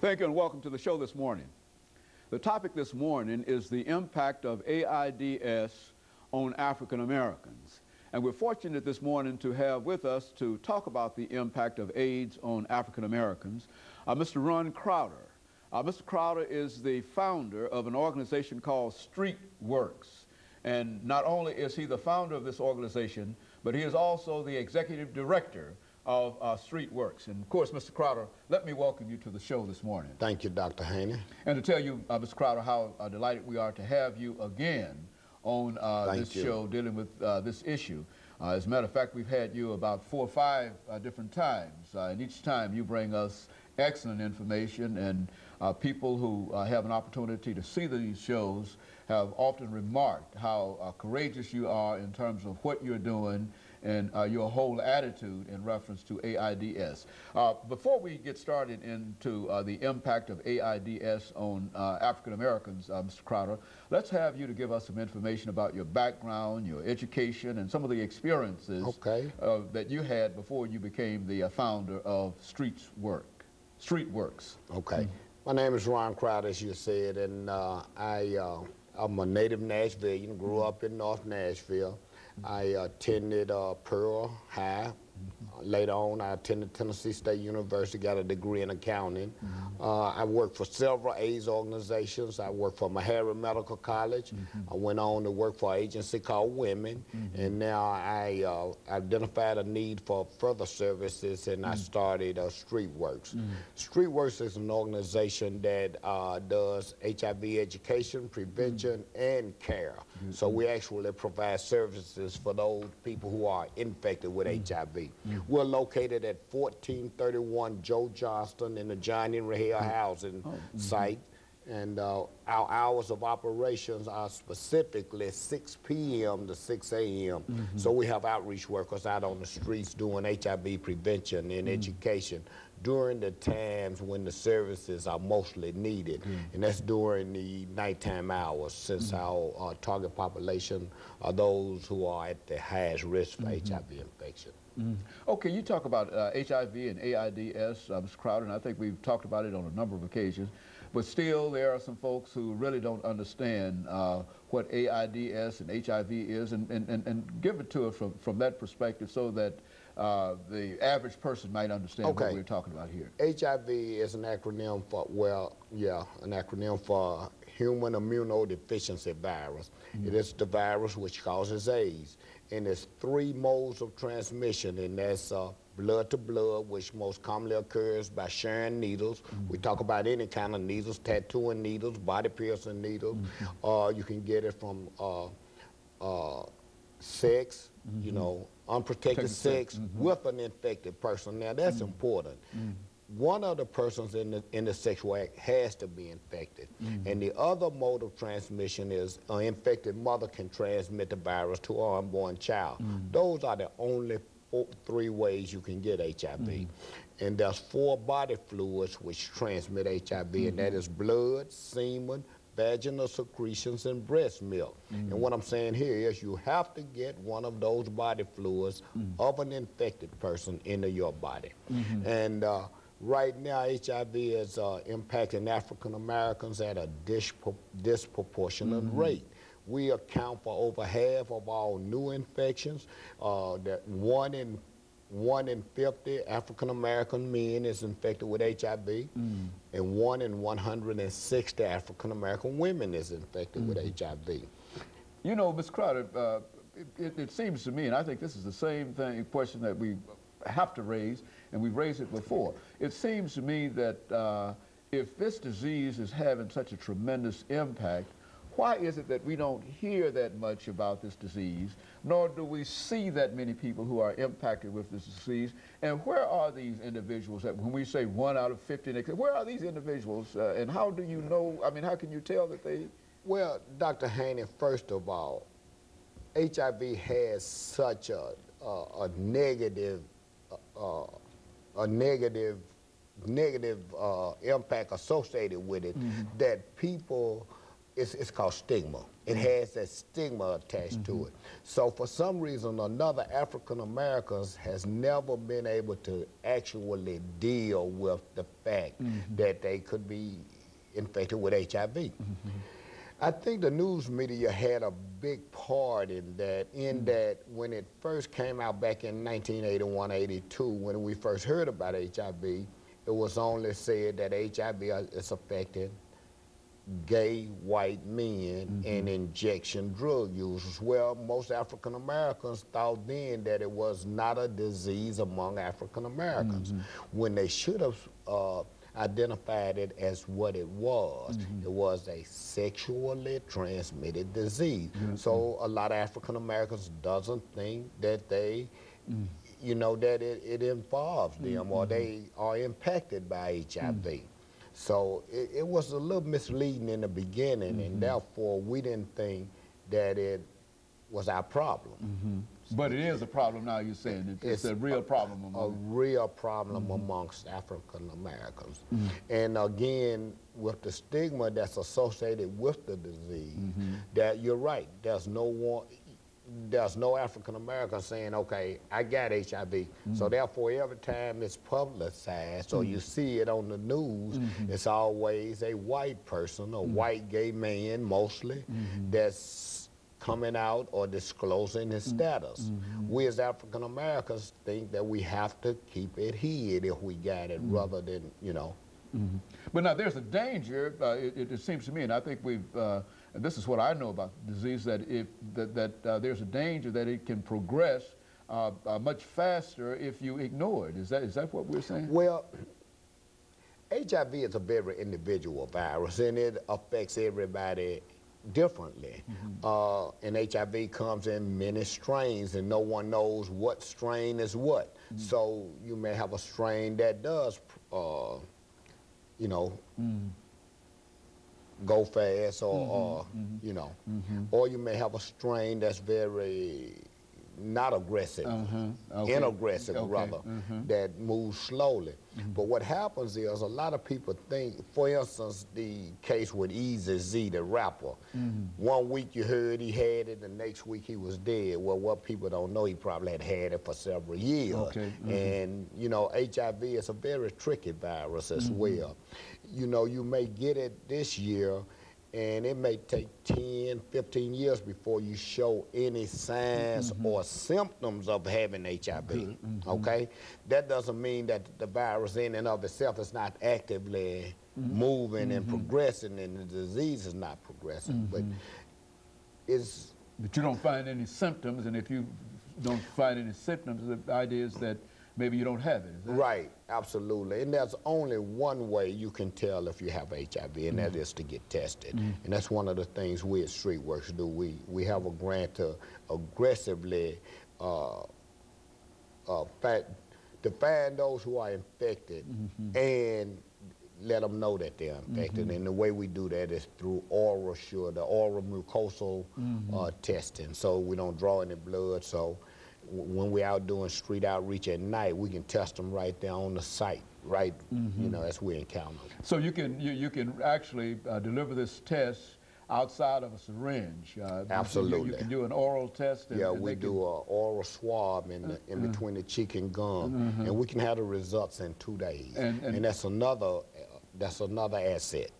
Thank you and welcome to the show this morning. The topic this morning is the impact of AIDS on African Americans. And we're fortunate this morning to have with us to talk about the impact of AIDS on African Americans, Mr. RCrowder. Mr. Crowder is the founder of an organization called StreetWorks. And not only is he the founder of this organization, but he is also the executive director of StreetWorks. And of course, Mr. Crowder, let me welcome you to the show this morning. Thank you, Dr. Haney. And to tell you, Mr. Crowder, how delighted we are to have you again on this show dealing with this issue. As a matter of fact, we've had you about 4 or 5 different times, and each time you bring us excellent information, and people who have an opportunity to see these shows have often remarked how courageous you are in terms of what you're doing and your whole attitude in reference to AIDS. Before we get started into the impact of AIDS on African Americans, Mr. Crowder, let's have you to give us some information about your background, your education, and some of the experiences that you had before you became the founder of StreetWorks. Okay. My name is RCrowder, as you said, and I'm a native Nashvilleian, grew up in North Nashville. I attended Pearl High. Later on, I attended Tennessee State University, got a degree in accounting. I worked for several AIDS organizations. I worked for Meharry Medical College. I went on to work for an agency called Women, and now I identified a need for further services, and I started StreetWorks. StreetWorks is an organization that does HIV education, prevention, and care. So we actually provide services for those people who are infected with HIV. We're located at 1431 Joe Johnston in the John Henry Hale housing site. And our hours of operations are specifically 6 p.m. to 6 a.m. So we have outreach workers out on the streets doing HIV prevention and education during the times when the services are mostly needed. And that's during the nighttime hours, since our target population are those who are at the highest risk for HIV infection. Okay, you talk about HIV and AIDS, Mr. Crowder, and I think we've talked about it on a number of occasions, but still there are some folks who really don't understand what AIDS and HIV is, and give it to us from that perspective so that the average person might understand what we're talking about here. HIV is an acronym for, an acronym for human immunodeficiency virus. It is the virus which causes AIDS. And there's 3 modes of transmission, and that's blood to blood, which most commonly occurs by sharing needles. We talk about any kind of needles, tattooing needles, body piercing needles. You can get it from sex, you know, unprotected sex with an infected person. Now that's important. One of the persons in the sexual act has to be infected. And the other mode of transmission is an infected mother can transmit the virus to her unborn child. Those are the only 3 ways you can get HIV. And there's 4 body fluids which transmit HIV, and that is blood, semen, vaginal secretions, and breast milk. And what I'm saying here is you have to get one of those body fluids of an infected person into your body. And right now, HIV is impacting African Americans at a disproportionate rate. We account for over half of all new infections. That 1 in 50 African American men is infected with HIV, and 1 in 160 African American women is infected with HIV. You know, Ms. Crowder, it seems to me, and I think this is the same question that we have to raise, and we've raised it before. It seems to me that if this disease is having such a tremendous impact, why is it that we don't hear that much about this disease, nor do we see that many people who are impacted with this disease? And where are these individuals that, when we say 1 out of 50, where are these individuals, and how do you know, I mean, how can you tell that they... Well, Dr. Haney, first of all, HIV has such a negative impact associated with it that people it's called stigma. It has that stigma attached to it. So for some reason or another, African Americans has never been able to actually deal with the fact that they could be infected with HIV. I think the news media had a big part in that, that when it first came out back in 1981, 82, when we first heard about HIV, it was only said that HIV is affecting gay white men and injection drug users. Well, most African Americans thought then that it was not a disease among African Americans, when they should have identified it as what it was. It was a sexually transmitted disease. So a lot of African Americans doesn't think that they, you know, that it involves them or they are impacted by HIV. So it was a little misleading in the beginning, and therefore we didn't think that it was our problem. But it is a problem now, you're saying. It's a real problem amongst African Americans. And again, with the stigma that's associated with the disease, that you're right, there's no African American saying, okay, I got HIV. So therefore, every time it's publicized or you see it on the news, it's always a white person, a white gay man mostly, that's coming out or disclosing his status. We as African Americans think that we have to keep it hid if we got it, rather than, you know. But now there's a danger, it seems to me, and I think we've, and this is what I know about the disease, that there's a danger that it can progress much faster if you ignore it. Is that what we're saying? Well, HIV is a very individual virus, and it affects everybody differently. And HIV comes in many strains, and no one knows what strain is what. So you may have a strain that does, you know, go fast, or you know, or you may have a strain that's very not aggressive, inaggressive rather, that moves slowly. But what happens is a lot of people think, for instance, the case with Easy Z, the rapper. 1 week you heard he had it, the next week he was dead. Well, what people don't know, he probably had it for several years. And, you know, HIV is a very tricky virus as well. You know, you may get it this year, and it may take 10, 15 years before you show any signs or symptoms of having HIV, okay? That doesn't mean that the virus in and of itself is not actively moving and progressing, and the disease is not progressing, but it's... But you don't find any symptoms, and if you don't find any symptoms, the idea is that maybe you don't have it, is that? Right, absolutely. And there's only one way you can tell if you have HIV, and that is to get tested. And that's one of the things we at StreetWorks do. We have a grant to aggressively to find those who are infected and let them know that they're infected. And the way we do that is through the oral mucosal testing. So we don't draw any blood, so when we're out doing street outreach at night, we can test them right there on the site, right, you know, as we encounter them. So you can actually deliver this test outside of a syringe. Absolutely. You can do an oral test. And we do an oral swab in between the cheek and gum, and we can have the results in 2 days. And that's another asset.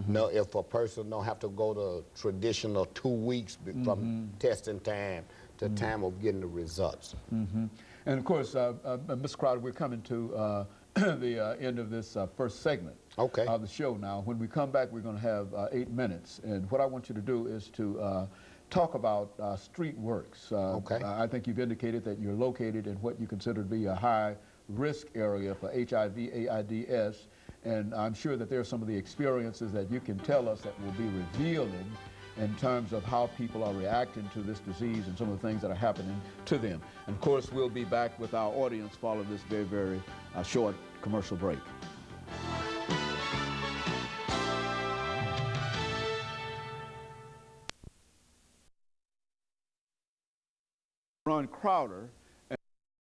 Now, if a person don't have to go to traditional 2 weeks from testing time to time of getting the results. And of course, Ms. Crowder, we're coming to the end of this first segment of the show now. When we come back, we're going to have 8 minutes. And what I want you to do is to talk about StreetWorks. I think you've indicated that you're located in what you consider to be a high-risk area for HIV, AIDS, and I'm sure that there are some of the experiences that you can tell us that will be revealing in terms of how people are reacting to this disease and some of the things that are happening to them. And of course, we'll be back with our audience following this very, very short commercial break. RCrowder